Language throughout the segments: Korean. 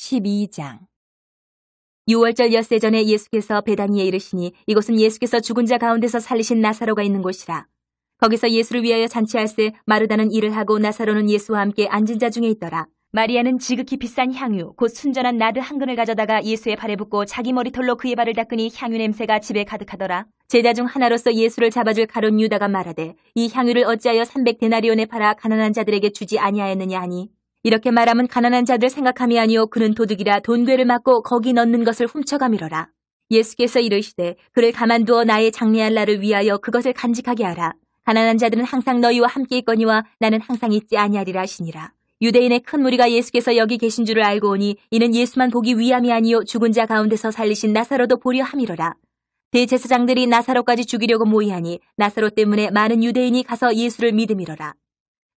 12장. 유월절 엿새 전에 예수께서 베다니에 이르시니 이곳은 예수께서 죽은 자 가운데서 살리신 나사로가 있는 곳이라. 거기서 예수를 위하여 잔치할새 마르다는 일을 하고 나사로는 예수와 함께 앉은 자 중에 있더라. 마리아는 지극히 비싼 향유 곧 순전한 나드 한 근을 가져다가 예수의 발에 붓고 자기 머리털로 그의 발을 닦으니 향유 냄새가 집에 가득하더라. 제자 중 하나로서 예수를 잡아줄 가룟 유다가 말하되 이 향유를 어찌하여 300데나리온에 팔아 가난한 자들에게 주지 아니하였느냐 하니, 이렇게 말하면 가난한 자들 생각함이 아니요 그는 도둑이라 돈괴를 맞고 거기 넣는 것을 훔쳐가미러라. 예수께서 이르시되 그를 가만두어 나의 장래할 날을 위하여 그것을 간직하게 하라. 가난한 자들은 항상 너희와 함께 있거니와 나는 항상 있지 아니하리라 하시니라. 유대인의 큰 무리가 예수께서 여기 계신 줄을 알고 오니 이는 예수만 보기 위함이 아니요 죽은 자 가운데서 살리신 나사로도 보려 함이로라. 대제사장들이 나사로까지 죽이려고 모이하니 나사로 때문에 많은 유대인이 가서 예수를 믿음이로라.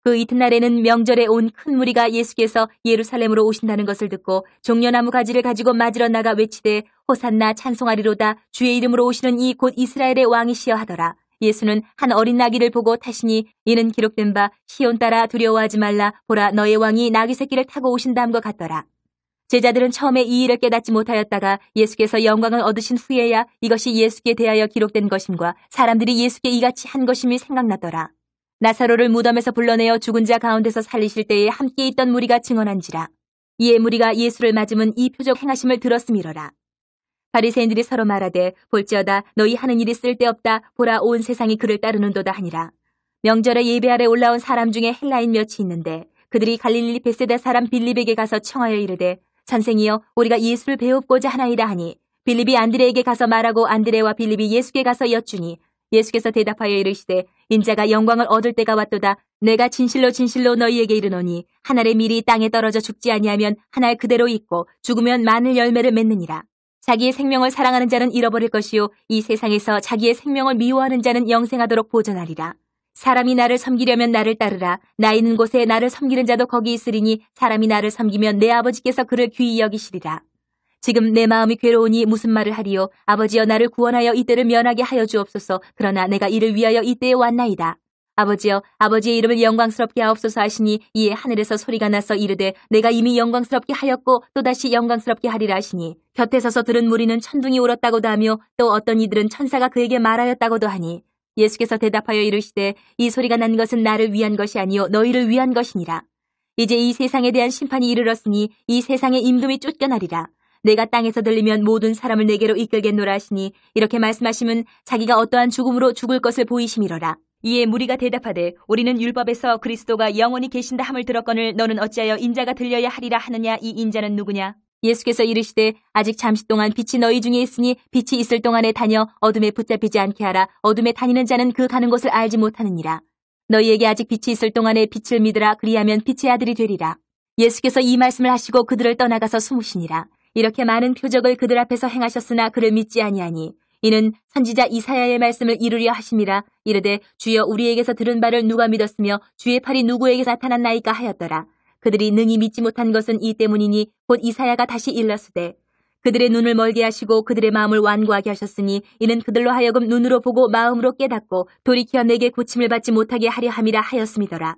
그 이튿날에는 명절에 온 큰 무리가 예수께서 예루살렘으로 오신다는 것을 듣고 종려나무 가지를 가지고 맞으러 나가 외치되 호산나 찬송하리로다 주의 이름으로 오시는 이 곧 이스라엘의 왕이시여 하더라. 예수는 한 어린 나귀를 보고 타시니 이는 기록된 바 시온 따라 두려워하지 말라 보라 너의 왕이 나귀 새끼를 타고 오신다함과 같더라. 제자들은 처음에 이 일을 깨닫지 못하였다가 예수께서 영광을 얻으신 후에야 이것이 예수께 대하여 기록된 것임과 사람들이 예수께 이같이 한 것임이 생각났더라. 나사로를 무덤에서 불러내어 죽은 자 가운데서 살리실 때에 함께 있던 무리가 증언한지라. 이에 무리가 예수를 맞으면 이 표적 행하심을 들었음이러라. 바리새인들이 서로 말하되 볼지어다 너희 하는 일이 쓸데없다 보라 온 세상이 그를 따르는도다 하니라. 명절에 예배하러 올라온 사람 중에 헬라인 몇이 있는데 그들이 갈릴리 베세다 사람 빌립에게 가서 청하여 이르되 선생이여 우리가 예수를 배웁고자 하나이다 하니, 빌립이 안드레에게 가서 말하고 안드레와 빌립이 예수께 가서 여쭈니 예수께서 대답하여 이르시되 인자가 영광을 얻을 때가 왔도다. 내가 진실로 진실로 너희에게 이르노니 한 알의 밀이 땅에 떨어져 죽지 아니하면 한 알 그대로 있고 죽으면 많은 열매를 맺느니라. 자기의 생명을 사랑하는 자는 잃어버릴 것이요 이 세상에서 자기의 생명을 미워하는 자는 영생하도록 보존하리라. 사람이 나를 섬기려면 나를 따르라. 나 있는 곳에 나를 섬기는 자도 거기 있으리니 사람이 나를 섬기면 내 아버지께서 그를 귀히 여기시리라. 지금 내 마음이 괴로우니 무슨 말을 하리요. 아버지여 나를 구원하여 이때를 면하게 하여 주옵소서. 그러나 내가 이를 위하여 이때에 왔나이다. 아버지여 아버지의 이름을 영광스럽게 하옵소서 하시니 이에 하늘에서 소리가 나서 이르되 내가 이미 영광스럽게 하였고 또다시 영광스럽게 하리라 하시니, 곁에 서서 들은 무리는 천둥이 울었다고도 하며 또 어떤 이들은 천사가 그에게 말하였다고도 하니, 예수께서 대답하여 이르시되 이 소리가 난 것은 나를 위한 것이 아니요 너희를 위한 것이니라. 이제 이 세상에 대한 심판이 이르렀으니 이 세상의 임금이 쫓겨나리라. 내가 땅에서 들리면 모든 사람을 내게로 이끌겠노라 하시니, 이렇게 말씀하시면 자기가 어떠한 죽음으로 죽을 것을 보이심이로라. 이에 무리가 대답하되 우리는 율법에서 그리스도가 영원히 계신다 함을 들었거늘 너는 어찌하여 인자가 들려야 하리라 하느냐. 이 인자는 누구냐? 예수께서 이르시되 아직 잠시 동안 빛이 너희 중에 있으니 빛이 있을 동안에 다녀 어둠에 붙잡히지 않게 하라. 어둠에 다니는 자는 그 가는 곳을 알지 못하느니라. 너희에게 아직 빛이 있을 동안에 빛을 믿으라. 그리하면 빛의 아들이 되리라. 예수께서 이 말씀을 하시고 그들을 떠나가서 숨으시니라. 이렇게 많은 표적을 그들 앞에서 행하셨으나 그를 믿지 아니하니, 이는 선지자 이사야의 말씀을 이루려 하심이라. 이르되 주여 우리에게서 들은 바를 누가 믿었으며 주의 팔이 누구에게 나타났나이까 하였더라. 그들이 능히 믿지 못한 것은 이 때문이니 곧 이사야가 다시 일렀으되 그들의 눈을 멀게 하시고 그들의 마음을 완고하게 하셨으니 이는 그들로 하여금 눈으로 보고 마음으로 깨닫고 돌이켜 내게 고침을 받지 못하게 하려 함이라 하였음이더라.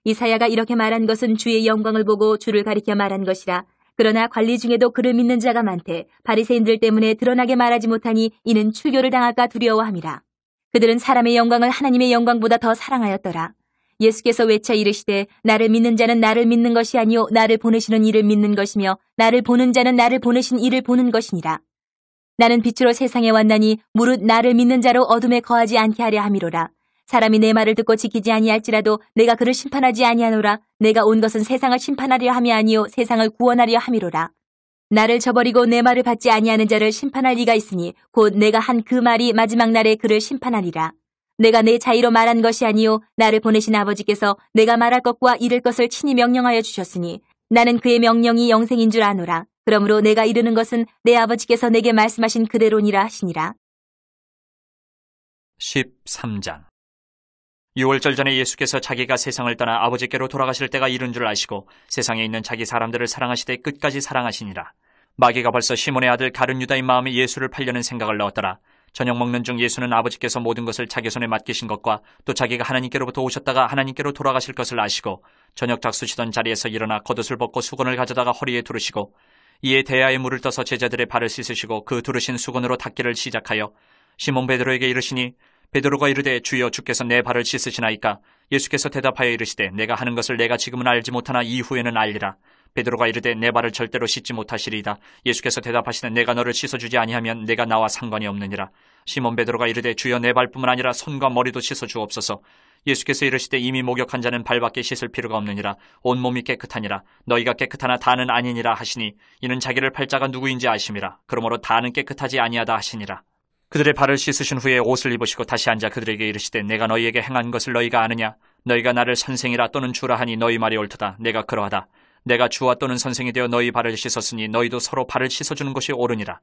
이사야가 이렇게 말한 것은 주의 영광을 보고 주를 가리켜 말한 것이라. 그러나 관리 중에도 그를 믿는 자가 많되 바리새인들 때문에 드러나게 말하지 못하니 이는 출교를 당할까 두려워함이라. 그들은 사람의 영광을 하나님의 영광보다 더 사랑하였더라. 예수께서 외쳐 이르시되 나를 믿는 자는 나를 믿는 것이 아니요 나를 보내시는 이를 믿는 것이며 나를 보는 자는 나를 보내신 이를 보는 것이니라. 나는 빛으로 세상에 왔나니 무릇 나를 믿는 자로 어둠에 거하지 않게 하려 함이로라. 사람이 내 말을 듣고 지키지 아니할지라도 내가 그를 심판하지 아니하노라. 내가 온 것은 세상을 심판하려 함이 아니요 세상을 구원하려 함이로라. 나를 저버리고 내 말을 받지 아니하는 자를 심판할 리가 있으니 곧 내가 한 그 말이 마지막 날에 그를 심판하리라. 내가 내 자의로 말한 것이 아니요 나를 보내신 아버지께서 내가 말할 것과 이를 것을 친히 명령하여 주셨으니 나는 그의 명령이 영생인 줄 아노라. 그러므로 내가 이르는 것은 내 아버지께서 내게 말씀하신 그대로니라 하시니라. 13장. 유월절 전에 예수께서 자기가 세상을 떠나 아버지께로 돌아가실 때가 이른 줄 아시고 세상에 있는 자기 사람들을 사랑하시되 끝까지 사랑하시니라. 마귀가 벌써 시몬의 아들 가룟 유다의 마음에 예수를 팔려는 생각을 넣었더라. 저녁 먹는 중 예수는 아버지께서 모든 것을 자기 손에 맡기신 것과 또 자기가 하나님께로부터 오셨다가 하나님께로 돌아가실 것을 아시고 저녁 잡수시던 자리에서 일어나 겉옷을 벗고 수건을 가져다가 허리에 두르시고 이에 대야에 물을 떠서 제자들의 발을 씻으시고 그 두르신 수건으로 닦기를 시작하여 시몬 베드로에게 이르시니 베드로가 이르되 주여 주께서 내 발을 씻으시나이까? 예수께서 대답하여 이르시되 내가 하는 것을 내가 지금은 알지 못하나 이후에는 알리라. 베드로가 이르되 내 발을 절대로 씻지 못하시리이다. 예수께서 대답하시되 내가 너를 씻어주지 아니하면 내가 나와 상관이 없느니라. 시몬 베드로가 이르되 주여 내 발뿐만 아니라 손과 머리도 씻어주옵소서. 예수께서 이르시되 이미 목욕한 자는 발밖에 씻을 필요가 없느니라. 온몸이 깨끗하니라. 너희가 깨끗하나 다는 아니니라 하시니 이는 자기를 팔 자가 누구인지 아심이라. 그러므로 다는 깨끗하지 아니하다 하시니라. 그들의 발을 씻으신 후에 옷을 입으시고 다시 앉아 그들에게 이르시되 내가 너희에게 행한 것을 너희가 아느냐? 너희가 나를 선생이라 또는 주라 하니 너희 말이 옳도다. 내가 그러하다. 내가 주와 또는 선생이 되어 너희 발을 씻었으니 너희도 서로 발을 씻어주는 것이 옳으니라.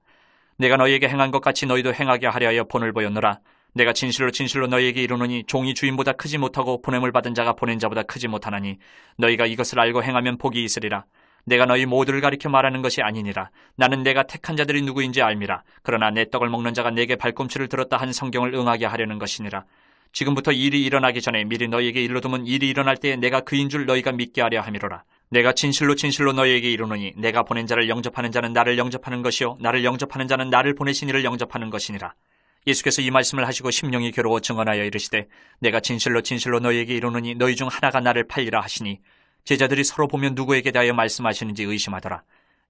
내가 너희에게 행한 것 같이 너희도 행하게 하려 하여 본을 보였노라. 내가 진실로 진실로 너희에게 이르노니 종이 주인보다 크지 못하고 보냄을 받은 자가 보낸 자보다 크지 못하나니 너희가 이것을 알고 행하면 복이 있으리라. 내가 너희 모두를 가리켜 말하는 것이 아니니라. 나는 내가 택한 자들이 누구인지 알미라. 그러나 내 떡을 먹는 자가 내게 발꿈치를 들었다 한 성경을 응하게 하려는 것이니라. 지금부터 일이 일어나기 전에 미리 너희에게 일러두면 일이 일어날 때에 내가 그인 줄 너희가 믿게 하려 함이로라. 내가 진실로 진실로 너희에게 이르노니 내가 보낸 자를 영접하는 자는 나를 영접하는 것이요 나를 영접하는 자는 나를 보내신 이를 영접하는 것이니라. 예수께서 이 말씀을 하시고 심령이 괴로워 증언하여 이르시되 내가 진실로 진실로 너희에게 이르노니 너희 중 하나가 나를 팔리라 하시니 제자들이 서로 보면 누구에게 대하여 말씀하시는지 의심하더라.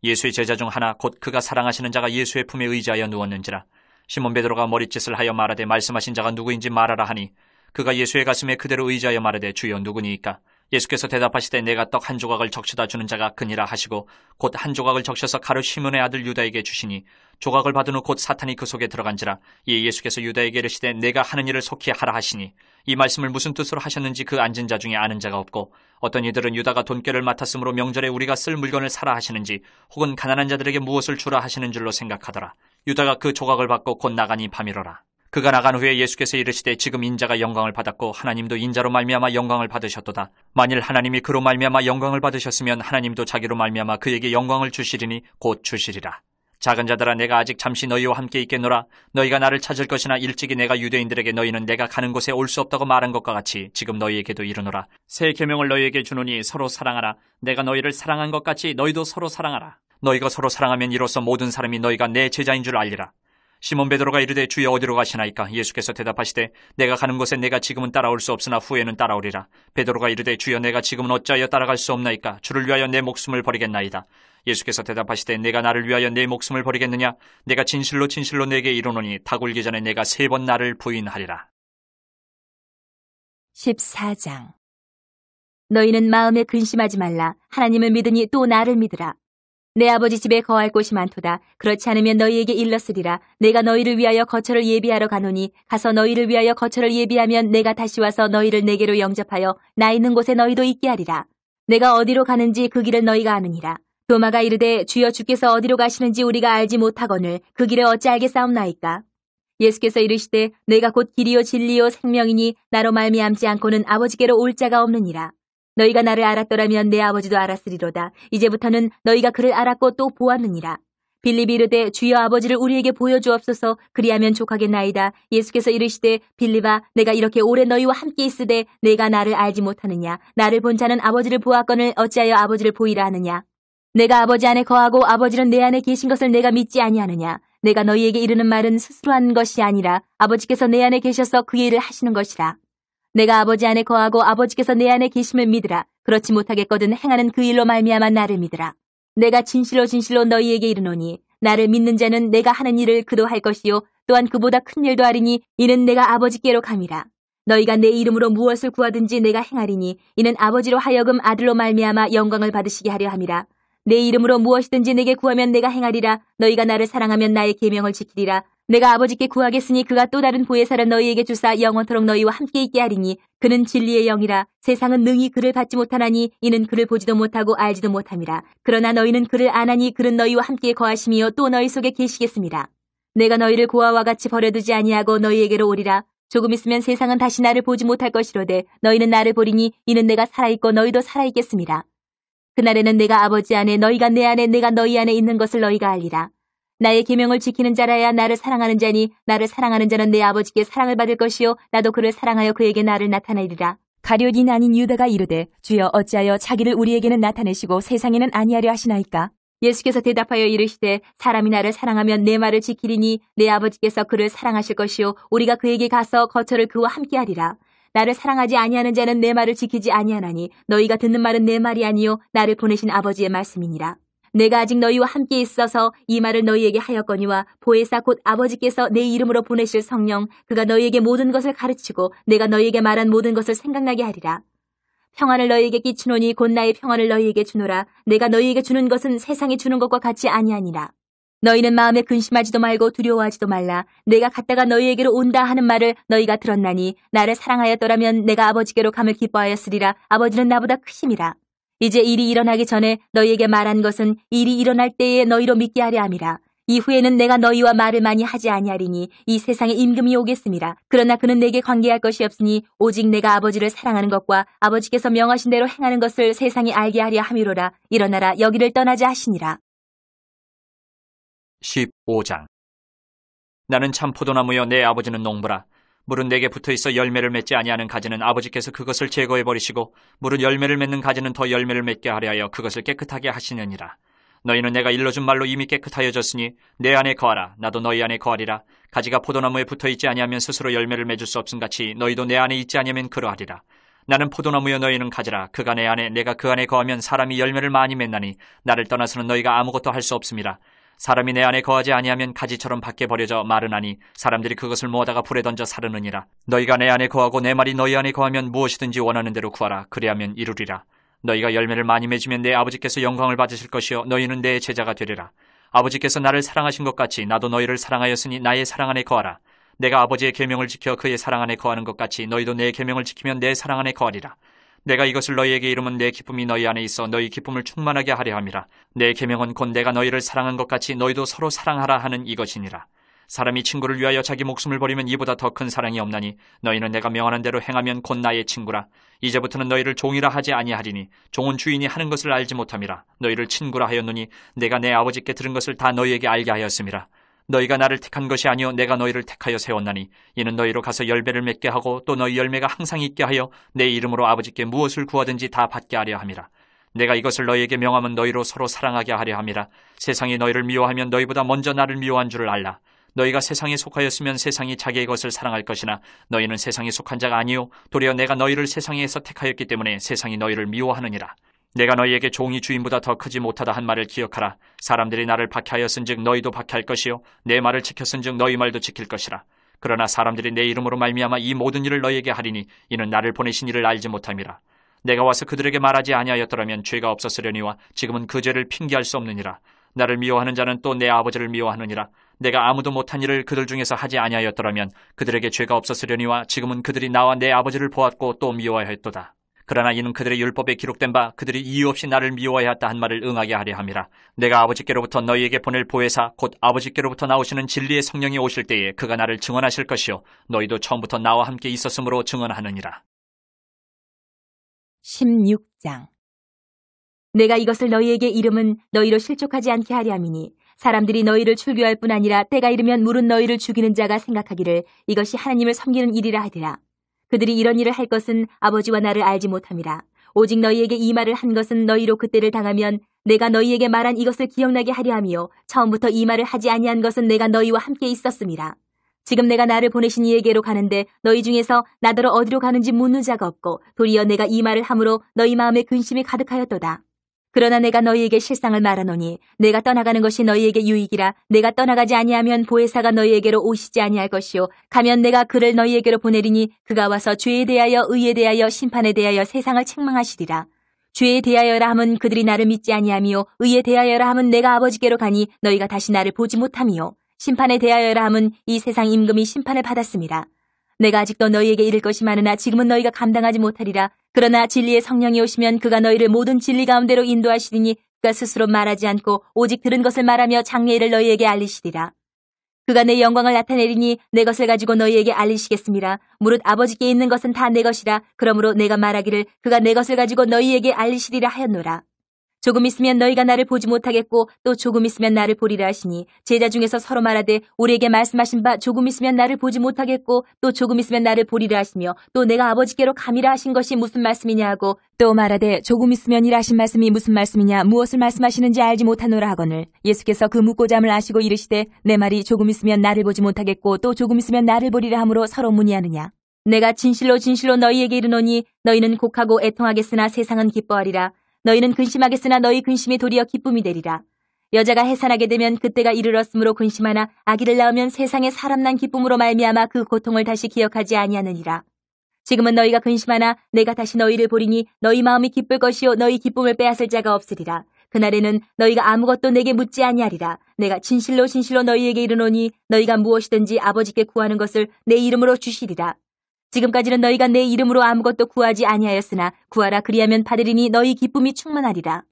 예수의 제자 중 하나 곧 그가 사랑하시는 자가 예수의 품에 의지하여 누웠는지라. 시몬 베드로가 머리짓을 하여 말하되 말씀하신 자가 누구인지 말하라 하니 그가 예수의 가슴에 그대로 의지하여 말하되 주여 누구니이까? 예수께서 대답하시되 내가 떡 한 조각을 적셔다 주는 자가 그니라 하시고 곧 한 조각을 적셔서 가룟 시몬의 아들 유다에게 주시니 조각을 받은 후 곧 사탄이 그 속에 들어간지라. 이에 예수께서 유다에게 이르시되 내가 하는 일을 속히 하라 하시니 이 말씀을 무슨 뜻으로 하셨는지 그 앉은 자 중에 아는 자가 없고 어떤 이들은 유다가 돈꾀를 맡았으므로 명절에 우리가 쓸 물건을 사라 하시는지 혹은 가난한 자들에게 무엇을 주라 하시는 줄로 생각하더라. 유다가 그 조각을 받고 곧 나가니 밤이로라. 그가 나간 후에 예수께서 이르시되 지금 인자가 영광을 받았고 하나님도 인자로 말미암아 영광을 받으셨도다. 만일 하나님이 그로 말미암아 영광을 받으셨으면 하나님도 자기로 말미암아 그에게 영광을 주시리니 곧 주시리라. 작은 자들아 내가 아직 잠시 너희와 함께 있겠노라. 너희가 나를 찾을 것이나 일찍이 내가 유대인들에게 너희는 내가 가는 곳에 올 수 없다고 말한 것과 같이 지금 너희에게도 이르노라. 새 계명을 너희에게 주노니 서로 사랑하라. 내가 너희를 사랑한 것 같이 너희도 서로 사랑하라. 너희가 서로 사랑하면 이로써 모든 사람이 너희가 내 제자인 줄 알리라. 시몬 베드로가 이르되 주여 어디로 가시나이까? 예수께서 대답하시되 내가 가는 곳에 내가 지금은 따라올 수 없으나 후에는 따라오리라. 베드로가 이르되 주여 내가 지금은 어찌하여 따라갈 수 없나이까? 주를 위하여 내 목숨을 버리겠나이다. 예수께서 대답하시되 내가 나를 위하여 내 목숨을 버리겠느냐? 내가 진실로 진실로 내게 이르노니 닭 울기 전에 내가 3번 나를 부인하리라. 14장. 너희는 마음에 근심하지 말라. 하나님을 믿으니 또 나를 믿으라. 내 아버지 집에 거할 곳이 많도다. 그렇지 않으면 너희에게 일렀으리라. 내가 너희를 위하여 거처를 예비하러 가노니 가서 너희를 위하여 거처를 예비하면 내가 다시 와서 너희를 내게로 영접하여 나 있는 곳에 너희도 있게 하리라. 내가 어디로 가는지 그 길을 너희가 아느니라. 도마가 이르되 주여 주께서 어디로 가시는지 우리가 알지 못하거늘 그 길을 어찌 알겠사옵나이까? 예수께서 이르시되 내가 곧 길이요 진리요 생명이니 나로 말미암지 않고는 아버지께로 올 자가 없느니라. 너희가 나를 알았더라면 내 아버지도 알았으리로다. 이제부터는 너희가 그를 알았고 또 보았느니라. 빌립이 이르되 주여 아버지를 우리에게 보여주옵소서. 그리하면 족하겠나이다. 예수께서 이르시되 빌립아 내가 이렇게 오래 너희와 함께 있으되 내가 나를 알지 못하느냐? 나를 본 자는 아버지를 보았거늘 어찌하여 아버지를 보이라 하느냐? 내가 아버지 안에 거하고 아버지는 내 안에 계신 것을 내가 믿지 아니하느냐? 내가 너희에게 이르는 말은 스스로 하는 것이 아니라 아버지께서 내 안에 계셔서 그 일을 하시는 것이라. 내가 아버지 안에 거하고 아버지께서 내 안에 계심을 믿으라. 그렇지 못하겠거든 행하는 그 일로 말미암아 나를 믿으라. 내가 진실로 진실로 너희에게 이르노니 나를 믿는 자는 내가 하는 일을 그도 할 것이요 또한 그보다 큰 일도 하리니 이는 내가 아버지께로 감이라. 너희가 내 이름으로 무엇을 구하든지 내가 행하리니 이는 아버지로 하여금 아들로 말미암아 영광을 받으시게 하려 함이라. 내 이름으로 무엇이든지 내게 구하면 내가 행하리라. 너희가 나를 사랑하면 나의 계명을 지키리라. 내가 아버지께 구하겠으니 그가 또 다른 보혜사를 너희에게 주사 영원토록 너희와 함께 있게 하리니 그는 진리의 영이라. 세상은 능히 그를 받지 못하나니 이는 그를 보지도 못하고 알지도 못함이라. 그러나 너희는 그를 아나니 그는 너희와 함께 거하시며 또 너희 속에 계시겠습니다. 내가 너희를 고아와 같이 버려두지 아니하고 너희에게로 오리라. 조금 있으면 세상은 다시 나를 보지 못할 것이로되 너희는 나를 보리니 이는 내가 살아있고 너희도 살아있겠습니다. 그날에는 내가 아버지 안에 너희가 내 안에 내가 너희 안에 있는 것을 너희가 알리라. 나의 계명을 지키는 자라야 나를 사랑하는 자니 나를 사랑하는 자는 내 아버지께 사랑을 받을 것이요 나도 그를 사랑하여 그에게 나를 나타내리라. 가룟인 아닌 유다가 이르되 주여 어찌하여 자기를 우리에게는 나타내시고 세상에는 아니하려 하시나이까? 예수께서 대답하여 이르시되 사람이 나를 사랑하면 내 말을 지키리니 내 아버지께서 그를 사랑하실 것이요 우리가 그에게 가서 거처를 그와 함께하리라. 나를 사랑하지 아니하는 자는 내 말을 지키지 아니하나니 너희가 듣는 말은 내 말이 아니요 나를 보내신 아버지의 말씀이니라. 내가 아직 너희와 함께 있어서 이 말을 너희에게 하였거니와 보혜사 곧 아버지께서 내 이름으로 보내실 성령 그가 너희에게 모든 것을 가르치고 내가 너희에게 말한 모든 것을 생각나게 하리라. 평안을 너희에게 끼치노니 곧 나의 평안을 너희에게 주노라. 내가 너희에게 주는 것은 세상이 주는 것과 같지 아니하니라. 너희는 마음에 근심하지도 말고 두려워하지도 말라. 내가 갔다가 너희에게로 온다 하는 말을 너희가 들었나니 나를 사랑하였더라면 내가 아버지께로 감을 기뻐하였으리라. 아버지는 나보다 크심이라. 이제 일이 일어나기 전에 너희에게 말한 것은 일이 일어날 때에 너희로 믿게 하려 함이라. 이후에는 내가 너희와 말을 많이 하지 아니하리니 이 세상에 임금이 오겠음이라. 그러나 그는 내게 관계할 것이 없으니 오직 내가 아버지를 사랑하는 것과 아버지께서 명하신 대로 행하는 것을 세상이 알게 하려 함이로라. 일어나라 여기를 떠나자 하시니라. 15장. 나는 참 포도나무여 내 아버지는 농부라. 물은 내게 붙어있어 열매를 맺지 아니하는 가지는 아버지께서 그것을 제거해버리시고 물은 열매를 맺는 가지는 더 열매를 맺게 하려 하여 그것을 깨끗하게 하시느니라. 너희는 내가 일러준 말로 이미 깨끗하여졌으니 내 안에 거하라. 나도 너희 안에 거하리라. 가지가 포도나무에 붙어있지 아니하면 스스로 열매를 맺을 수 없음 같이 너희도 내 안에 있지 아니하면 그러하리라. 나는 포도나무여 너희는 가지라. 그가 내 안에 내가 그 안에 거하면 사람이 열매를 많이 맺나니 나를 떠나서는 너희가 아무것도 할 수 없음이라. 사람이 내 안에 거하지 아니하면 가지처럼 밖에 버려져 마르나니 사람들이 그것을 모아다가 불에 던져 사르느니라. 너희가 내 안에 거하고 내 말이 너희 안에 거하면 무엇이든지 원하는 대로 구하라. 그리하면 이루리라. 너희가 열매를 많이 맺으면 내 아버지께서 영광을 받으실 것이요 너희는 내 제자가 되리라. 아버지께서 나를 사랑하신 것 같이 나도 너희를 사랑하였으니 나의 사랑 안에 거하라. 내가 아버지의 계명을 지켜 그의 사랑 안에 거하는 것 같이 너희도 내 계명을 지키면 내 사랑 안에 거하리라. 내가 이것을 너희에게 이르면 내 기쁨이 너희 안에 있어 너희 기쁨을 충만하게 하려 함이라. 내 계명은 곧 내가 너희를 사랑한 것 같이 너희도 서로 사랑하라 하는 이것이니라. 사람이 친구를 위하여 자기 목숨을 버리면 이보다 더 큰 사랑이 없나니 너희는 내가 명하는 대로 행하면 곧 나의 친구라. 이제부터는 너희를 종이라 하지 아니하리니 종은 주인이 하는 것을 알지 못함이라. 너희를 친구라 하였노니 내가 내 아버지께 들은 것을 다 너희에게 알게 하였음이라. 너희가 나를 택한 것이 아니요 내가 너희를 택하여 세웠나니 이는 너희로 가서 열매를 맺게 하고 또 너희 열매가 항상 있게 하여 내 이름으로 아버지께 무엇을 구하든지 다 받게 하려 함이라. 내가 이것을 너희에게 명하면 너희로 서로 사랑하게 하려 함이라. 세상이 너희를 미워하면 너희보다 먼저 나를 미워한 줄을 알라. 너희가 세상에 속하였으면 세상이 자기의 것을 사랑할 것이나 너희는 세상에 속한 자가 아니요 도리어 내가 너희를 세상에서 택하였기 때문에 세상이 너희를 미워하느니라. 내가 너희에게 종이 주인보다 더 크지 못하다 한 말을 기억하라. 사람들이 나를 박해하였은즉 너희도 박해할 것이요 내 말을 지켰은즉 너희 말도 지킬 것이라. 그러나 사람들이 내 이름으로 말미암아 이 모든 일을 너희에게 하리니 이는 나를 보내신 이를 알지 못함이라. 내가 와서 그들에게 말하지 아니하였더라면 죄가 없었으려니와 지금은 그 죄를 핑계할 수 없느니라. 나를 미워하는 자는 또 내 아버지를 미워하느니라. 내가 아무도 못한 일을 그들 중에서 하지 아니하였더라면 그들에게 죄가 없었으려니와 지금은 그들이 나와 내 아버지를 보았고 또 미워하였도다. 그러나 이는 그들의 율법에 기록된 바 그들이 이유 없이 나를 미워하였다 한 말을 응하게 하려 함이라. 내가 아버지께로부터 너희에게 보낼 보혜사 곧 아버지께로부터 나오시는 진리의 성령이 오실 때에 그가 나를 증언하실 것이요 너희도 처음부터 나와 함께 있었으므로 증언하느니라. 16장. 내가 이것을 너희에게 이름은 너희로 실족하지 않게 하려 함이니 사람들이 너희를 출교할 뿐 아니라 때가 이르면 물은 너희를 죽이는 자가 생각하기를 이것이 하나님을 섬기는 일이라 하리라. 그들이 이런 일을 할 것은 아버지와 나를 알지 못함이라. 오직 너희에게 이 말을 한 것은 너희로 그때를 당하면 내가 너희에게 말한 이것을 기억나게 하려 함이요 처음부터 이 말을 하지 아니한 것은 내가 너희와 함께 있었음이라. 지금 내가 나를 보내신 이에게로 가는데 너희 중에서 나더러 어디로 가는지 묻는 자가 없고 도리어 내가 이 말을 함으로 너희 마음에 근심이 가득하였도다. 그러나 내가 너희에게 실상을 말하노니 내가 떠나가는 것이 너희에게 유익이라. 내가 떠나가지 아니하면 보혜사가 너희에게로 오시지 아니할 것이요 가면 내가 그를 너희에게로 보내리니 그가 와서 죄에 대하여 의에 대하여 심판에 대하여 세상을 책망하시리라. 죄에 대하여라 함은 그들이 나를 믿지 아니하미요 의에 대하여라 함은 내가 아버지께로 가니 너희가 다시 나를 보지 못하미요 심판에 대하여라 함은 이 세상 임금이 심판을 받았음이라. 내가 아직도 너희에게 이를 것이 많으나 지금은 너희가 감당하지 못하리라. 그러나 진리의 성령이 오시면 그가 너희를 모든 진리 가운데로 인도하시리니 그가 스스로 말하지 않고 오직 들은 것을 말하며 장래일을 너희에게 알리시리라. 그가 내 영광을 나타내리니 내 것을 가지고 너희에게 알리시겠습니다. 무릇 아버지께 있는 것은 다 내 것이라. 그러므로 내가 말하기를 그가 내 것을 가지고 너희에게 알리시리라 하였노라. 조금 있으면 너희가 나를 보지 못하겠고 또 조금 있으면 나를 보리라 하시니 제자 중에서 서로 말하되 우리에게 말씀하신 바 조금 있으면 나를 보지 못하겠고 또 조금 있으면 나를 보리라 하시며 또 내가 아버지께로 감이라 하신 것이 무슨 말씀이냐 하고 또 말하되 조금 있으면이라 하신 말씀이 무슨 말씀이냐 무엇을 말씀하시는지 알지 못하노라 하거늘 예수께서 그 묻고자 함을 아시고 이르시되 내 말이 조금 있으면 나를 보지 못하겠고 또 조금 있으면 나를 보리라 하므로 서로 문의하느냐 내가 진실로 진실로 너희에게 이르노니 너희는 곡하고 애통하겠으나 세상은 기뻐하리라 너희는 근심하겠으나 너희 근심이 도리어 기쁨이 되리라. 여자가 해산하게 되면 그때가 이르렀으므로 근심하나 아기를 낳으면 세상에 사람 난 기쁨으로 말미암아 그 고통을 다시 기억하지 아니하느니라. 지금은 너희가 근심하나 내가 다시 너희를 보리니 너희 마음이 기쁠 것이요 너희 기쁨을 빼앗을 자가 없으리라. 그날에는 너희가 아무것도 내게 묻지 아니하리라. 내가 진실로 진실로 너희에게 이르노니 너희가 무엇이든지 아버지께 구하는 것을 내 이름으로 주시리라. 지금까지는 너희가 내 이름으로 아무것도 구하지 아니하였으나 구하라 그리하면 받으리니 너희 기쁨이 충만하리라.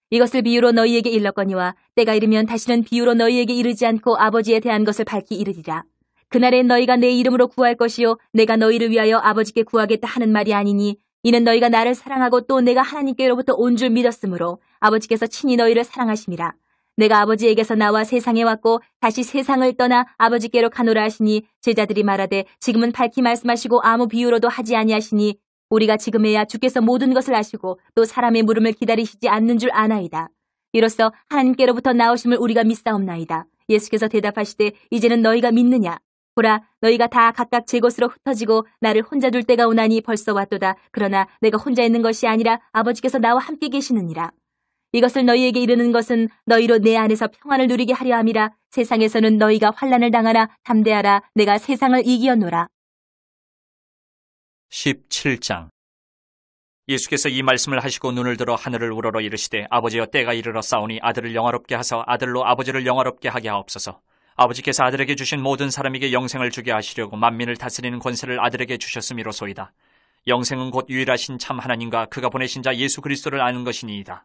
이것을 비유로 너희에게 일렀거니와 때가 이르면 다시는 비유로 너희에게 이르지 않고 아버지에 대한 것을 밝히 이르리라. 그날에 너희가 내 이름으로 구할 것이요 내가 너희를 위하여 아버지께 구하겠다 하는 말이 아니니 이는 너희가 나를 사랑하고 또 내가 하나님께로부터 온 줄 믿었으므로 아버지께서 친히 너희를 사랑하심이라. 내가 아버지에게서 나와 세상에 왔고 다시 세상을 떠나 아버지께로 가노라 하시니 제자들이 말하되 지금은 밝히 말씀하시고 아무 비유로도 하지 아니하시니 우리가 지금에야 주께서 모든 것을 아시고 또 사람의 물음을 기다리시지 않는 줄 아나이다. 이로써 하나님께로부터 나오심을 우리가 믿사옵나이다. 예수께서 대답하시되 이제는 너희가 믿느냐? 보라 너희가 다 각각 제 곳으로 흩어지고 나를 혼자 둘 때가 오나니 벌써 왔도다. 그러나 내가 혼자 있는 것이 아니라 아버지께서 나와 함께 계시느니라. 이것을 너희에게 이르는 것은 너희로 내 안에서 평안을 누리게 하려 함이라. 세상에서는 너희가 환난을 당하나 담대하라. 내가 세상을 이기었노라. 17장 예수께서 이 말씀을 하시고 눈을 들어 하늘을 우러러 이르시되 아버지여 때가 이르러 싸우니 아들을 영화롭게 하사 아들로 아버지를 영화롭게 하게 하옵소서. 아버지께서 아들에게 주신 모든 사람에게 영생을 주게 하시려고 만민을 다스리는 권세를 아들에게 주셨음이로소이다. 영생은 곧 유일하신 참 하나님과 그가 보내신 자 예수 그리스도를 아는 것이니이다.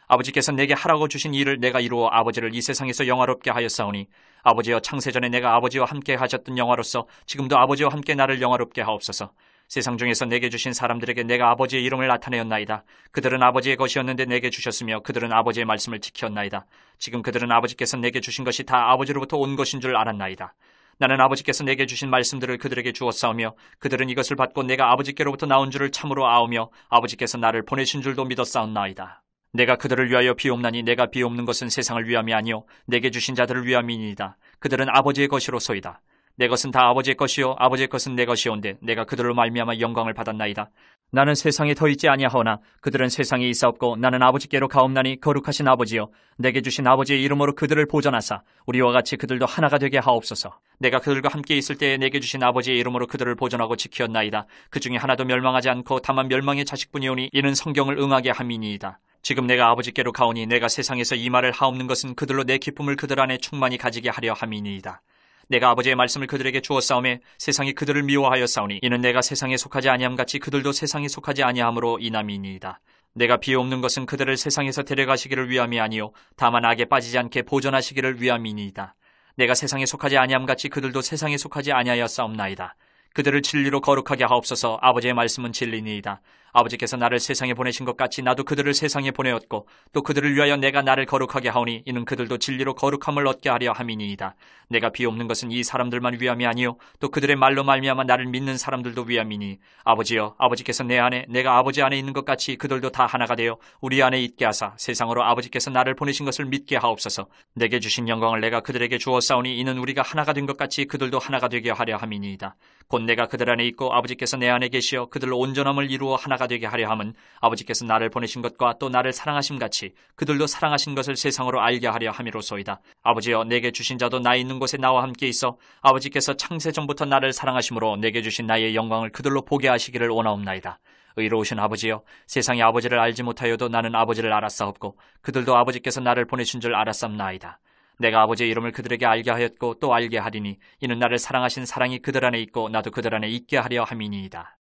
아버지께서 내게 하라고 주신 일을 내가 이루어 아버지를 이 세상에서 영화롭게 하였사오니 아버지여 창세전에 내가 아버지와 함께 하셨던 영화로서 지금도 아버지와 함께 나를 영화롭게 하옵소서. 세상 중에서 내게 주신 사람들에게 내가 아버지의 이름을 나타내었나이다. 그들은 아버지의 것이었는데 내게 주셨으며 그들은 아버지의 말씀을 지켰나이다. 지금 그들은 아버지께서 내게 주신 것이 다 아버지로부터 온 것인 줄 알았나이다. 나는 아버지께서 내게 주신 말씀들을 그들에게 주었사오며 그들은 이것을 받고 내가 아버지께로부터 나온 줄을 참으로 아오며 아버지께서 나를 보내신 줄도 믿었사옵나이다. 내가 그들을 위하여 비옵나니 내가 비옵는 것은 세상을 위함이 아니요 내게 주신 자들을 위함이니이다. 그들은 아버지의 것이로소이다. 내 것은 다 아버지의 것이요 아버지의 것은 내 것이온데 내가 그들로 말미암아 영광을 받았나이다. 나는 세상에 더 있지 아니하오나 그들은 세상에 있사옵고 나는 아버지께로 가옵나니 거룩하신 아버지여 내게 주신 아버지의 이름으로 그들을 보전하사 우리와 같이 그들도 하나가 되게 하옵소서. 내가 그들과 함께 있을 때에 내게 주신 아버지의 이름으로 그들을 보전하고 지키었나이다. 그 중에 하나도 멸망하지 않고 다만 멸망의 자식뿐이오니 이는 성경을 응하게 함이니이다. 지금 내가 아버지께로 가오니 내가 세상에서 이 말을 하옵는 것은 그들로 내 기쁨을 그들 안에 충만히 가지게 하려 함이니이다. 내가 아버지의 말씀을 그들에게 주었사오매 세상이 그들을 미워하였사오니 이는 내가 세상에 속하지 아니함같이 그들도 세상에 속하지 아니함으로 인함이니이다. 내가 비옵는 것은 그들을 세상에서 데려가시기를 위함이 아니요 다만 악에 빠지지 않게 보존하시기를 위함이니이다. 내가 세상에 속하지 아니함같이 그들도 세상에 속하지 아니하였사옵나이다. 그들을 진리로 거룩하게 하옵소서. 아버지의 말씀은 진리니이다. 아버지께서 나를 세상에 보내신 것 같이 나도 그들을 세상에 보내었고 또 그들을 위하여 내가 나를 거룩하게 하오니 이는 그들도 진리로 거룩함을 얻게 하려 함이니이다. 내가 비옵는 것은 이 사람들만 위함이 아니요 또 그들의 말로 말미암아 나를 믿는 사람들도 위함이니 아버지여 아버지께서 내 안에 내가 아버지 안에 있는 것 같이 그들도 다 하나가 되어 우리 안에 있게 하사 세상으로 아버지께서 나를 보내신 것을 믿게 하옵소서. 내게 주신 영광을 내가 그들에게 주었사오니 이는 우리가 하나가 된 것 같이 그들도 하나가 되게 하려 함이니이다. 곧 내가 그들 안에 있고 아버지께서 내 안에 계시어 그들로 온전함을 이루어 하나가 되게 하려 함은 아버지께서 나를 보내신 것과 또 나를 사랑하심 같이 그들도 사랑하신 것을 세상으로 알게 하려 함이로소이다. 아버지여 내게 주신 자도 나 있는 곳에 나와 함께 있어 아버지께서 창세 전부터 나를 사랑하심으로 내게 주신 나의 영광을 그들로 보게 하시기를 원하옵나이다. 의로우신 아버지여 세상이 아버지를 알지 못하여도 나는 아버지를 알았사옵고 그들도 아버지께서 나를 보내신 줄 알았사옵나이다. 내가 아버지의 이름을 그들에게 알게 하였고 또 알게 하리니 이는 나를 사랑하신 사랑이 그들 안에 있고 나도 그들 안에 있게 하려 함이니이다.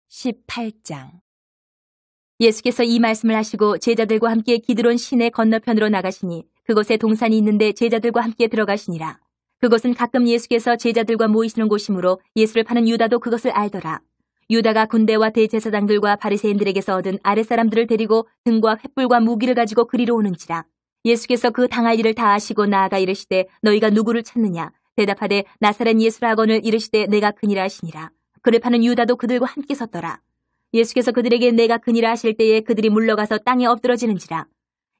18장 예수께서 이 말씀을 하시고 제자들과 함께 기드론 시내 건너편으로 나가시니 그곳에 동산이 있는데 제자들과 함께 들어가시니라. 그곳은 가끔 예수께서 제자들과 모이시는 곳이므로 예수를 파는 유다도 그것을 알더라. 유다가 군대와 대제사장들과 바리새인들에게서 얻은 아랫사람들을 데리고 등과 횃불과 무기를 가지고 그리로 오는지라. 예수께서 그 당할 일을 다 아시고 나아가 이르시되 너희가 누구를 찾느냐? 대답하되 나사렛 예수라 하거늘 이르시되 내가 그니라 하시니라. 그를 파는 유다도 그들과 함께 섰더라. 예수께서 그들에게 내가 그니라 하실 때에 그들이 물러가서 땅에 엎드러지는지라.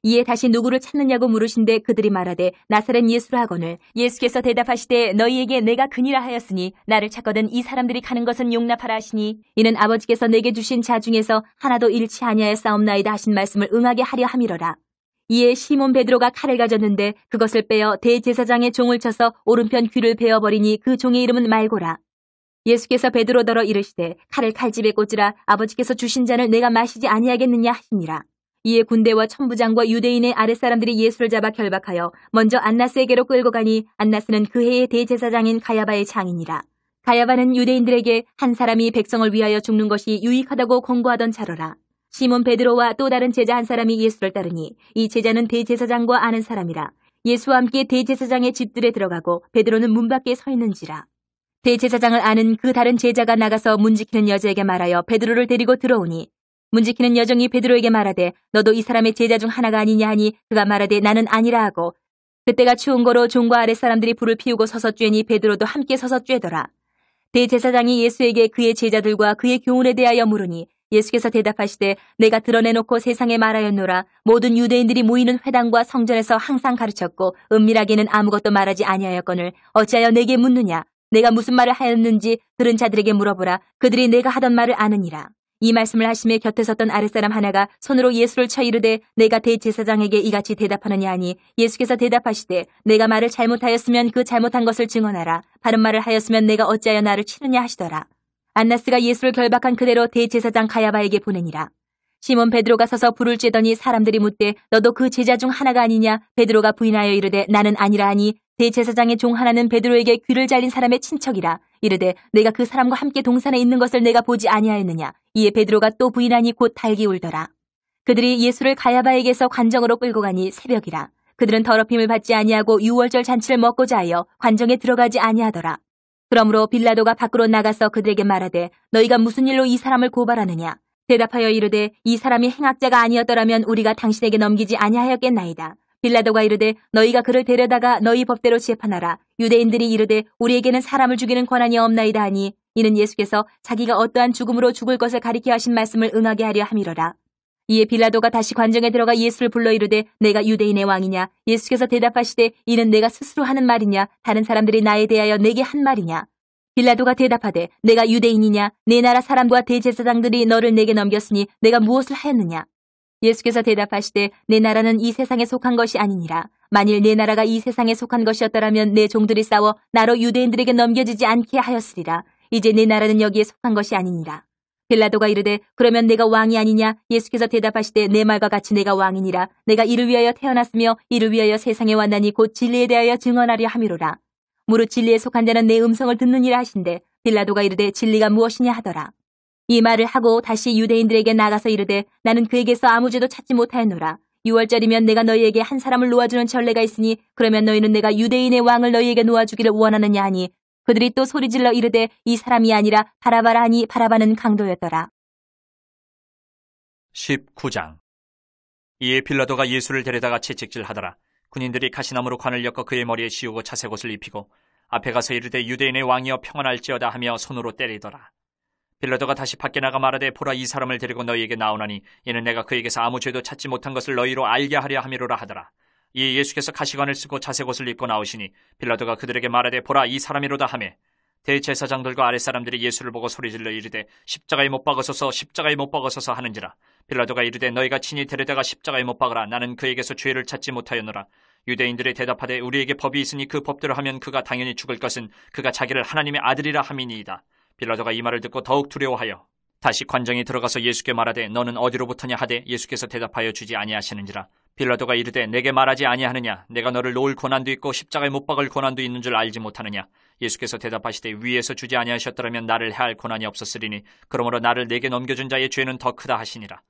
이에 다시 누구를 찾느냐고 물으신데 그들이 말하되 나사렛 예수라 하거늘 예수께서 대답하시되 너희에게 내가 그니라 하였으니 나를 찾거든 이 사람들이 가는 것은 용납하라 하시니 이는 아버지께서 내게 주신 자 중에서 하나도 잃지 아니하였사옵나이다 하신 말씀을 응하게 하려 함이로라. 이에 시몬 베드로가 칼을 가졌는데 그것을 빼어 대제사장의 종을 쳐서 오른편 귀를 베어버리니 그 종의 이름은 말고라. 예수께서 베드로더러 이르시되 칼을 칼집에 꽂으라. 아버지께서 주신 잔을 내가 마시지 아니하겠느냐 하시니라. 이에 군대와 천부장과 유대인의 아랫사람들이 예수를 잡아 결박하여 먼저 안나스에게로 끌고 가니 안나스는 그 해의 대제사장인 가야바의 장인이라. 가야바는 유대인들에게 한 사람이 백성을 위하여 죽는 것이 유익하다고 권고하던 자로라. 시몬 베드로와 또 다른 제자 한 사람이 예수를 따르니 이 제자는 대제사장과 아는 사람이라. 예수와 함께 대제사장의 집들에 들어가고 베드로는 문 밖에 서 있는지라. 대제사장을 아는 그 다른 제자가 나가서 문지키는 여자에게 말하여 베드로를 데리고 들어오니 문지키는 여종이 베드로에게 말하되 너도 이 사람의 제자 중 하나가 아니냐 하니 그가 말하되 나는 아니라 하고 그때가 추운 거로 종과 아랫사람들이 불을 피우고 서서 쬐니 베드로도 함께 서서 쬐더라. 대제사장이 예수에게 그의 제자들과 그의 교훈에 대하여 물으니 예수께서 대답하시되 내가 드러내놓고 세상에 말하였노라. 모든 유대인들이 모이는 회당과 성전에서 항상 가르쳤고 은밀하게는 아무것도 말하지 아니하였거늘 어찌하여 내게 묻느냐. 내가 무슨 말을 하였는지 들은 자들에게 물어보라. 그들이 내가 하던 말을 아느니라. 이 말씀을 하심에 곁에 섰던 아랫사람 하나가 손으로 예수를 쳐 이르되 내가 대제사장에게 이같이 대답하느냐 하니 예수께서 대답하시되 내가 말을 잘못하였으면 그 잘못한 것을 증언하라. 바른 말을 하였으면 내가 어찌하여 나를 치느냐 하시더라. 안나스가 예수를 결박한 그대로 대제사장 가야바에게 보내니라. 시몬 베드로가 서서 불을 쬐더니 사람들이 묻되 너도 그 제자 중 하나가 아니냐? 베드로가 부인하여 이르되 나는 아니라 하니 대제사장의 종 하나는 베드로에게 귀를 잘린 사람의 친척이라. 이르되 내가 그 사람과 함께 동산에 있는 것을 내가 보지 아니하였느냐. 이에 베드로가 또 부인하니 곧 달기 울더라. 그들이 예수를 가야바에게서 관정으로 끌고 가니 새벽이라. 그들은 더럽힘을 받지 아니하고 유월절 잔치를 먹고자 하여 관정에 들어가지 아니하더라. 그러므로 빌라도가 밖으로 나가서 그들에게 말하되 너희가 무슨 일로 이 사람을 고발하느냐. 대답하여 이르되 이 사람이 행악자가 아니었더라면 우리가 당신에게 넘기지 아니하였겠나이다. 빌라도가 이르되 너희가 그를 데려다가 너희 법대로 재판하라. 유대인들이 이르되 우리에게는 사람을 죽이는 권한이 없나이다 하니 이는 예수께서 자기가 어떠한 죽음으로 죽을 것을 가리켜 하신 말씀을 응하게 하려 함이로라. 이에 빌라도가 다시 관정에 들어가 예수를 불러 이르되 내가 유대인의 왕이냐. 예수께서 대답하시되 이는 내가 스스로 하는 말이냐 다른 사람들이 나에 대하여 내게 한 말이냐. 빌라도가 대답하되 내가 유대인이냐. 내 나라 사람과 대제사장들이 너를 내게 넘겼으니 내가 무엇을 하였느냐. 예수께서 대답하시되 내 나라는 이 세상에 속한 것이 아니니라. 만일 내 나라가 이 세상에 속한 것이었더라면 내 종들이 싸워 나로 유대인들에게 넘겨지지 않게 하였으리라. 이제 내 나라는 여기에 속한 것이 아니니라. 빌라도가 이르되 그러면 내가 왕이 아니냐. 예수께서 대답하시되 내 말과 같이 내가 왕이니라. 내가 이를 위하여 태어났으며 이를 위하여 세상에 왔나니 곧 진리에 대하여 증언하려 함이로라. 무릇 진리에 속한 자는 내 음성을 듣느니라 하신대 빌라도가 이르되 진리가 무엇이냐 하더라. 이 말을 하고 다시 유대인들에게 나가서 이르되 나는 그에게서 아무 죄도 찾지 못하였노라. 6월절이면 내가 너희에게 한 사람을 놓아주는 전례가 있으니 그러면 너희는 내가 유대인의 왕을 너희에게 놓아주기를 원하느냐 하니 그들이 또 소리질러 이르되 이 사람이 아니라 바라바라 하니 바라바는 강도였더라. 19장. 이에 빌라도가 예수를 데려다가 채찍질하더라. 군인들이 가시나무로 관을 엮어 그의 머리에 씌우고 자색옷을 입히고 앞에 가서 이르되 유대인의 왕이여 평안할지어다 하며 손으로 때리더라. 빌라도가 다시 밖에 나가 말하되 보라 이 사람을 데리고 너희에게 나오나니 이는 내가 그에게서 아무 죄도 찾지 못한 것을 너희로 알게 하려 함이로라 하더라. 이에 예수께서 가시관을 쓰고 자색옷을 입고 나오시니 빌라도가 그들에게 말하되 보라 이 사람이로다 하매 대제사장들과 아랫사람들이 예수를 보고 소리질러 이르되 십자가에 못 박으소서 십자가에 못 박으소서 하는지라. 빌라도가 이르되 너희가 친히 데려다가 십자가에 못 박으라. 나는 그에게서 죄를 찾지 못하였노라. 유대인들이 대답하되 우리에게 법이 있으니 그 법대로 하면 그가 당연히 죽을 것은 그가 자기를 하나님의 아들이라 함이니이다. 빌라도가 이 말을 듣고 더욱 두려워하여 다시 관정에 들어가서 예수께 말하되 너는 어디로부터냐 하되 예수께서 대답하여 주지 아니하시는지라. 빌라도가 이르되 내게 말하지 아니하느냐. 내가 너를 놓을 고난도 있고 십자가에 못 박을 고난도 있는 줄 알지 못하느냐. 예수께서 대답하시되 위에서 주지 아니하셨더라면 나를 해할 고난이 없었으리니 그러므로 나를 내게 넘겨준 자의 죄는 더 크다 하시니라.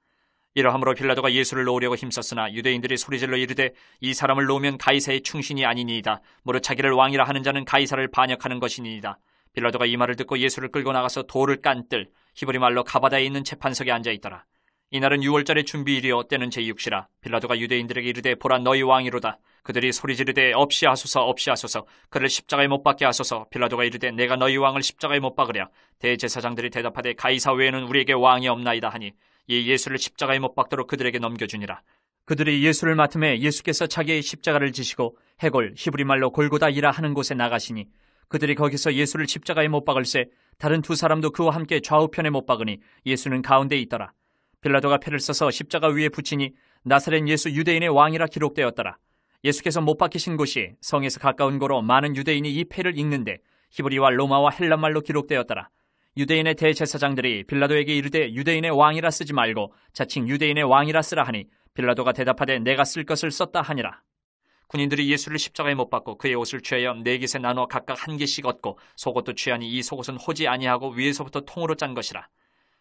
이러함으로 빌라도가 예수를 놓으려고 힘썼으나 유대인들이 소리질러 이르되 이 사람을 놓으면 가이사의 충신이 아니니이다. 무릇 자기를 왕이라 하는 자는 가이사를 반역하는 것이니이다. 빌라도가 이 말을 듣고 예수를 끌고 나가서 돌을 깐 뜰 히브리 말로 가바다에 있는 재판석에 앉아 있더라. 이날은 유월절의 준비일이요 때는 제6시라. 빌라도가 유대인들에게 이르되 보라 너희 왕이로다. 그들이 소리 지르되 없이 하소서 없이 하소서 그를 십자가에 못 박게 하소서. 빌라도가 이르되 내가 너희 왕을 십자가에 못 박으랴. 대제사장들이 대답하되 가이사 외에는 우리에게 왕이 없나이다 하니 이 예수를 십자가에 못 박도록 그들에게 넘겨주니라. 그들이 예수를 맡음에 예수께서 자기의 십자가를 지시고 해골 히브리 말로 골고다이라 하는 곳에 나가시니 그들이 거기서 예수를 십자가에 못 박을새 다른 두 사람도 그와 함께 좌우편에 못 박으니 예수는 가운데 있더라. 빌라도가 패를 써서 십자가 위에 붙이니 나사렛 예수 유대인의 왕이라 기록되었더라. 예수께서 못 박히신 곳이 성에서 가까운 고로 많은 유대인이 이 패를 읽는데 히브리와 로마와 헬란말로 기록되었더라. 유대인의 대제사장들이 빌라도에게 이르되 유대인의 왕이라 쓰지 말고 자칭 유대인의 왕이라 쓰라 하니 빌라도가 대답하되 내가 쓸 것을 썼다 하니라. 군인들이 예수를 십자가에 못 박고 그의 옷을 취하여 네 깃에 나눠 각각 한 개씩 얻고 속옷도 취하니 이 속옷은 호지 아니하고 위에서부터 통으로 짠 것이라.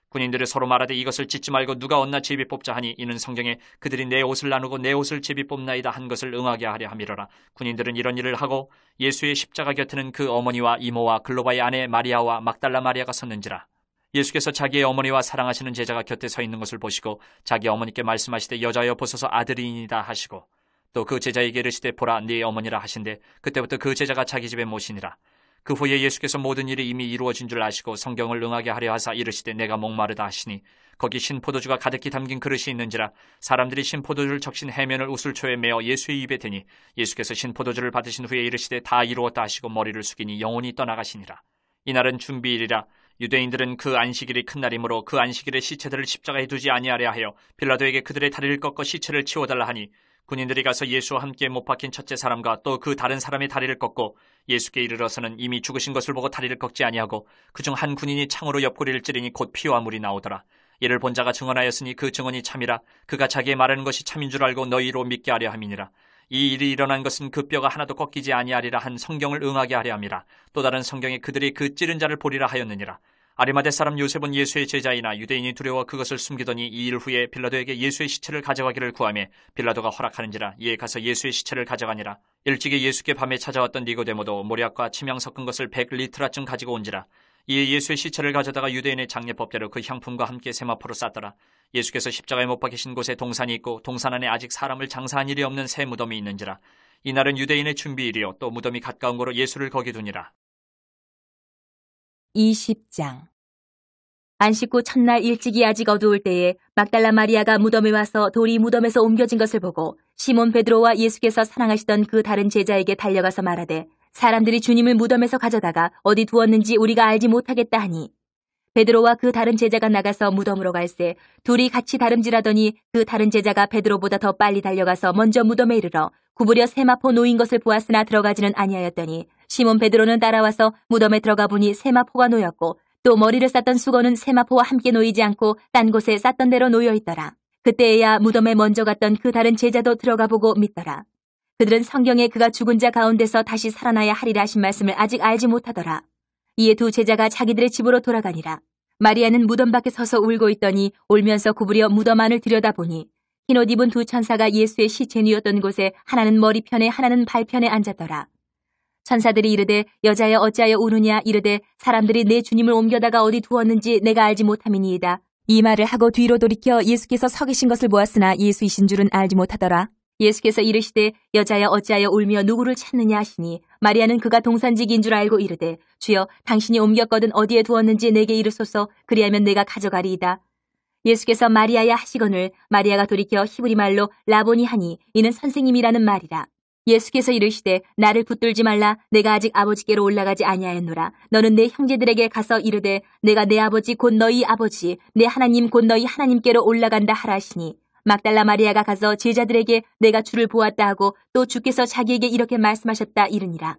군인들이 서로 말하되 이것을 찢지 말고 누가 얻나 제비 뽑자 하니 이는 성경에 그들이 내 옷을 나누고 내 옷을 제비 뽑나이다 한 것을 응하게 하려 함이로라. 군인들은 이런 일을 하고 예수의 십자가 곁에는 그 어머니와 이모와 글로바의 아내 마리아와 막달라 마리아가 섰는지라. 예수께서 자기의 어머니와 사랑하시는 제자가 곁에 서 있는 것을 보시고 자기 어머니께 말씀하시되 여자여 보소서 아들이니이다 하시고 또 그 제자에게 이르시되 보라 네 어머니라 하신대 그때부터 그 제자가 자기 집에 모시니라. 그 후에 예수께서 모든 일이 이미 이루어진 줄 아시고 성경을 응하게 하려 하사 이르시되 내가 목마르다 하시니 거기 신포도주가 가득히 담긴 그릇이 있는지라. 사람들이 신포도주를 적신 해면을 우슬초에 메어 예수의 입에 대니 예수께서 신포도주를 받으신 후에 이르시되 다 이루었다 하시고 머리를 숙이니 영혼이 떠나가시니라. 이날은 준비일이라. 유대인들은 그 안식일이 큰 날이므로 그 안식일에 시체들을 십자가에 두지 아니하려 하여 빌라도에게 그들의 다리를 꺾어 시체를 치워달라 하니 군인들이 가서 예수와 함께 못 박힌 첫째 사람과 또 그 다른 사람의 다리를 꺾고 예수께 이르러서는 이미 죽으신 것을 보고 다리를 꺾지 아니하고 그중 한 군인이 창으로 옆구리를 찌르니 곧 피와 물이 나오더라. 이를 본 자가 증언하였으니 그 증언이 참이라. 그가 자기의 말하는 것이 참인 줄 알고 너희로 믿게 하려 함이니라. 이 일이 일어난 것은 그 뼈가 하나도 꺾이지 아니하리라 한 성경을 응하게 하려 함이라. 또 다른 성경에 그들이 그 찌른 자를 보리라 하였느니라. 아리마대 사람 요셉은 예수의 제자이나 유대인이 두려워 그것을 숨기더니 이 일 후에 빌라도에게 예수의 시체를 가져가기를 구하매 빌라도가 허락하는지라. 이에 가서 예수의 시체를 가져가니라. 일찍이 예수께 밤에 찾아왔던 니고데모도 모략과 침향 섞은 것을 100리트라쯤 가지고 온지라. 이에 예수의 시체를 가져다가 유대인의 장례법대로 그 향품과 함께 세마포로 쌌더라. 예수께서 십자가에 못 박히신 곳에 동산이 있고 동산 안에 아직 사람을 장사한 일이 없는 새 무덤이 있는지라. 이날은 유대인의 준비일이요 또 무덤이 가까운 고로 예수를 거기 두니라. 20장 안식 후 첫날 일찍이 아직 어두울 때에 막달라 마리아가 무덤에 와서 돌이 무덤에서 옮겨진 것을 보고 시몬 베드로와 예수께서 사랑하시던 그 다른 제자에게 달려가서 말하되 사람들이 주님을 무덤에서 가져다가 어디 두었는지 우리가 알지 못하겠다 하니 베드로와 그 다른 제자가 나가서 무덤으로 갈새 둘이 같이 다름질하더니 그 다른 제자가 베드로보다 더 빨리 달려가서 먼저 무덤에 이르러 구부려 세마포 놓인 것을 보았으나 들어가지는 아니하였더니 시몬 베드로는 따라와서 무덤에 들어가 보니 세마포가 놓였고 또 머리를 쌌던 수건은 세마포와 함께 놓이지 않고 딴 곳에 쌌던 대로 놓여 있더라. 그때에야 무덤에 먼저 갔던 그 다른 제자도 들어가 보고 믿더라. 그들은 성경에 그가 죽은 자 가운데서 다시 살아나야 하리라 하신 말씀을 아직 알지 못하더라. 이에 두 제자가 자기들의 집으로 돌아가니라. 마리아는 무덤 밖에 서서 울고 있더니 울면서 구부려 무덤 안을 들여다보니 흰옷 입은 두 천사가 예수의 시체 누웠던 곳에 하나는 머리편에 하나는 발편에 앉았더라. 천사들이 이르되 여자여 어찌하여 우느냐 이르되 사람들이 내 주님을 옮겨다가 어디 두었는지 내가 알지 못함이니이다. 이 말을 하고 뒤로 돌이켜 예수께서 서 계신 것을 보았으나 예수이신 줄은 알지 못하더라. 예수께서 이르시되 여자여 어찌하여 울며 누구를 찾느냐 하시니 마리아는 그가 동산직인 줄 알고 이르되 주여 당신이 옮겼거든 어디에 두었는지 내게 이르소서 그리하면 내가 가져가리이다. 예수께서 마리아야 하시거늘 마리아가 돌이켜 히브리 말로 라보니 하니 이는 선생님이라는 말이라. 예수께서 이르시되 나를 붙들지 말라. 내가 아직 아버지께로 올라가지 아니하였노라. 너는 내 형제들에게 가서 이르되 내가 내 아버지 곧 너희 아버지 내 하나님 곧 너희 하나님께로 올라간다 하라 하시니 막달라 마리아가 가서 제자들에게 내가 주를 보았다 하고 또 주께서 자기에게 이렇게 말씀하셨다 이르니라.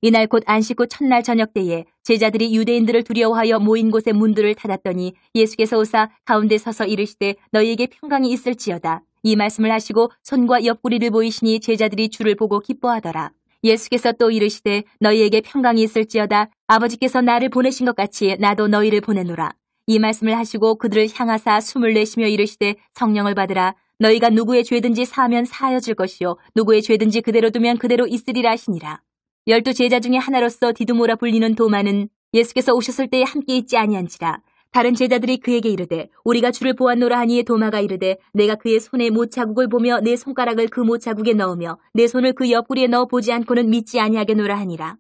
이날 곧 안식 후 첫날 저녁 때에 제자들이 유대인들을 두려워하여 모인 곳의 문들을 닫았더니 예수께서 오사 가운데 서서 이르시되 너희에게 평강이 있을지어다. 이 말씀을 하시고 손과 옆구리를 보이시니 제자들이 주를 보고 기뻐하더라. 예수께서 또 이르시되 너희에게 평강이 있을지어다. 아버지께서 나를 보내신 것 같이 나도 너희를 보내노라. 이 말씀을 하시고 그들을 향하사 숨을 내쉬며 이르시되 성령을 받으라. 너희가 누구의 죄든지 사하면 사하여질 것이요 누구의 죄든지 그대로 두면 그대로 있으리라 하시니라. 12 제자 중에 하나로서 디두모라 불리는 도마는 예수께서 오셨을 때에 함께 있지 아니한지라. 다른 제자들이 그에게 이르되 우리가 주를 보았노라 하니에 도마가 이르되 내가 그의 손에 못자국을 보며 내 손가락을 그 못자국에 넣으며 내 손을 그 옆구리에 넣어 보지 않고는 믿지 아니하겠노라 하니라.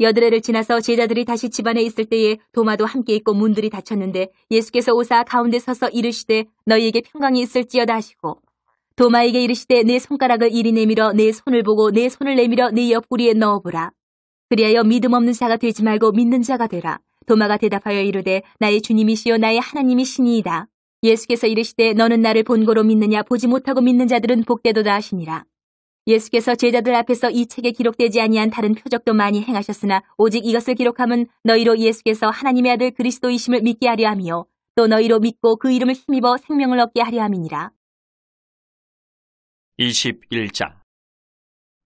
여드레를 지나서 제자들이 다시 집안에 있을 때에 도마도 함께 있고 문들이 닫혔는데 예수께서 오사 가운데 서서 이르시되 너희에게 평강이 있을지어다 하시고 도마에게 이르시되 내 손가락을 이리 내밀어 내 손을 보고 내 손을 내밀어 내 옆구리에 넣어보라. 그리하여 믿음 없는 자가 되지 말고 믿는 자가 되라. 도마가 대답하여 이르되 나의 주님이시요 나의 하나님이시니이다. 예수께서 이르시되 너는 나를 본고로 믿느냐 보지 못하고 믿는 자들은 복되도다 하시니라. 예수께서 제자들 앞에서 이 책에 기록되지 아니한 다른 표적도 많이 행하셨으나 오직 이것을 기록함은 너희로 예수께서 하나님의 아들 그리스도이심을 믿게 하려 함이요 또 너희로 믿고 그 이름을 힘입어 생명을 얻게 하려 함이니라. 21장.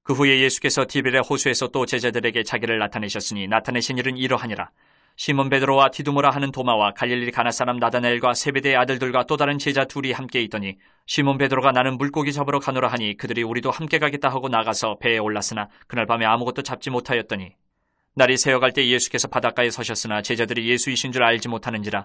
그 후에 예수께서 디베레 호수에서 또 제자들에게 자기를 나타내셨으니 나타내신 일은 이러하니라. 시몬 베드로와 디두모라 하는 도마와 갈릴리 가나 사람 나다나엘과 세베대의 아들들과 또 다른 제자 둘이 함께 있더니 시몬 베드로가 나는 물고기 잡으러 가노라 하니 그들이 우리도 함께 가겠다 하고 나가서 배에 올랐으나 그날 밤에 아무것도 잡지 못하였더니 날이 새어갈 때 예수께서 바닷가에 서셨으나 제자들이 예수이신 줄 알지 못하는지라.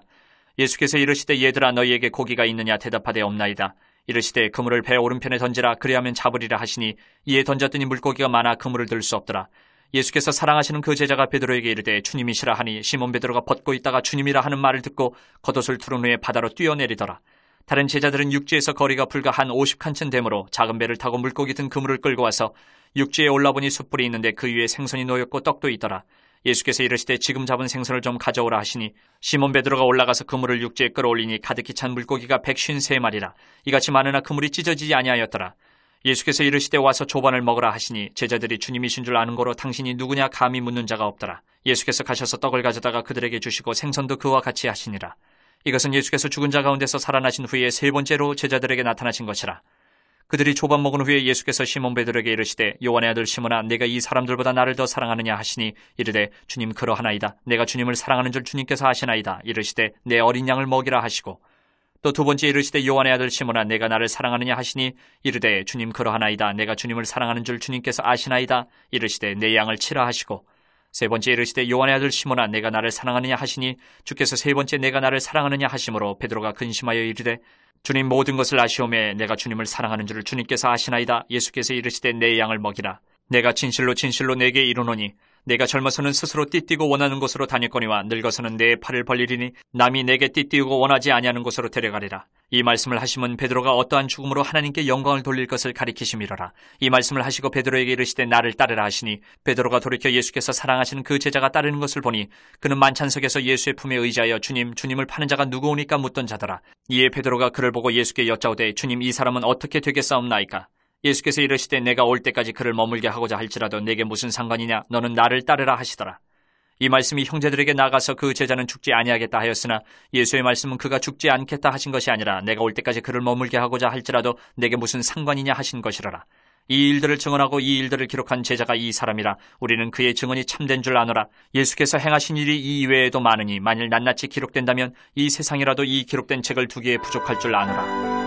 예수께서 이르시되 얘들아 너희에게 고기가 있느냐 대답하되 없나이다. 이르시되 그물을 배 오른편에 던지라 그리하면 잡으리라 하시니 이에 던졌더니 물고기가 많아 그물을 들 수 없더라. 예수께서 사랑하시는 그 제자가 베드로에게 이르되 주님이시라 하니 시몬 베드로가 벗고 있다가 주님이라 하는 말을 듣고 겉옷을 두른 후에 바다로 뛰어내리더라. 다른 제자들은 육지에서 거리가 불과 한 50칸쯤 되므로 작은 배를 타고 물고기 든 그물을 끌고 와서 육지에 올라보니 숯불이 있는데 그 위에 생선이 놓였고 떡도 있더라. 예수께서 이르시되 지금 잡은 생선을 좀 가져오라 하시니 시몬 베드로가 올라가서 그물을 육지에 끌어올리니 가득히 찬 물고기가 153마리라. 이같이 많으나 그물이 찢어지지 아니하였더라. 예수께서 이르시되 와서 조반을 먹으라 하시니 제자들이 주님이신 줄 아는 거로 당신이 누구냐 감히 묻는 자가 없더라. 예수께서 가셔서 떡을 가져다가 그들에게 주시고 생선도 그와 같이 하시니라. 이것은 예수께서 죽은 자 가운데서 살아나신 후에 세 번째로 제자들에게 나타나신 것이라. 그들이 조반 먹은 후에 예수께서 시몬 베드로에게 이르시되 요한의 아들 시몬아 내가 이 사람들보다 나를 더 사랑하느냐 하시니 이르되 주님 그러하나이다. 내가 주님을 사랑하는 줄 주님께서 아시나이다. 이르시되 내 어린 양을 먹이라 하시고 또 두 번째 이르시되 요한의 아들 시몬아 내가 나를 사랑하느냐 하시니 이르되 주님 그러하나이다. 내가 주님을 사랑하는 줄 주님께서 아시나이다. 이르시되 내 양을 치라 하시고 세 번째 이르시되 요한의 아들 시몬아 내가 나를 사랑하느냐 하시니 주께서 세 번째 내가 나를 사랑하느냐 하심으로 베드로가 근심하여 이르되 주님 모든 것을 아시오매 내가 주님을 사랑하는 줄을 주님께서 아시나이다. 예수께서 이르시되 내 양을 먹이라. 내가 진실로 진실로 내게 이르노니 내가 젊어서는 스스로 띠띠고 원하는 곳으로 다녔거니와 늙어서는 내 팔을 벌리리니 남이 내게 띠띠우고 원하지 아니하는 곳으로 데려가리라. 이 말씀을 하시면 베드로가 어떠한 죽음으로 하나님께 영광을 돌릴 것을 가리키심이로라. 이 말씀을 하시고 베드로에게 이르시되 나를 따르라 하시니 베드로가 돌이켜 예수께서 사랑하시는 그 제자가 따르는 것을 보니 그는 만찬석에서 예수의 품에 의지하여 주님을 파는 자가 누구오니까 묻던 자더라. 이에 베드로가 그를 보고 예수께 여짜오되 주님 이 사람은 어떻게 되겠사옵나이까? 예수께서 이르시되 내가 올 때까지 그를 머물게 하고자 할지라도 내게 무슨 상관이냐 너는 나를 따르라 하시더라. 이 말씀이 형제들에게 나가서 그 제자는 죽지 아니하겠다 하였으나 예수의 말씀은 그가 죽지 않겠다 하신 것이 아니라 내가 올 때까지 그를 머물게 하고자 할지라도 내게 무슨 상관이냐 하신 것이라라. 이 일들을 증언하고 이 일들을 기록한 제자가 이 사람이라. 우리는 그의 증언이 참된 줄 아노라. 예수께서 행하신 일이 이 이외에도 많으니 만일 낱낱이 기록된다면 이 세상이라도 이 기록된 책을 두기에 부족할 줄 아노라.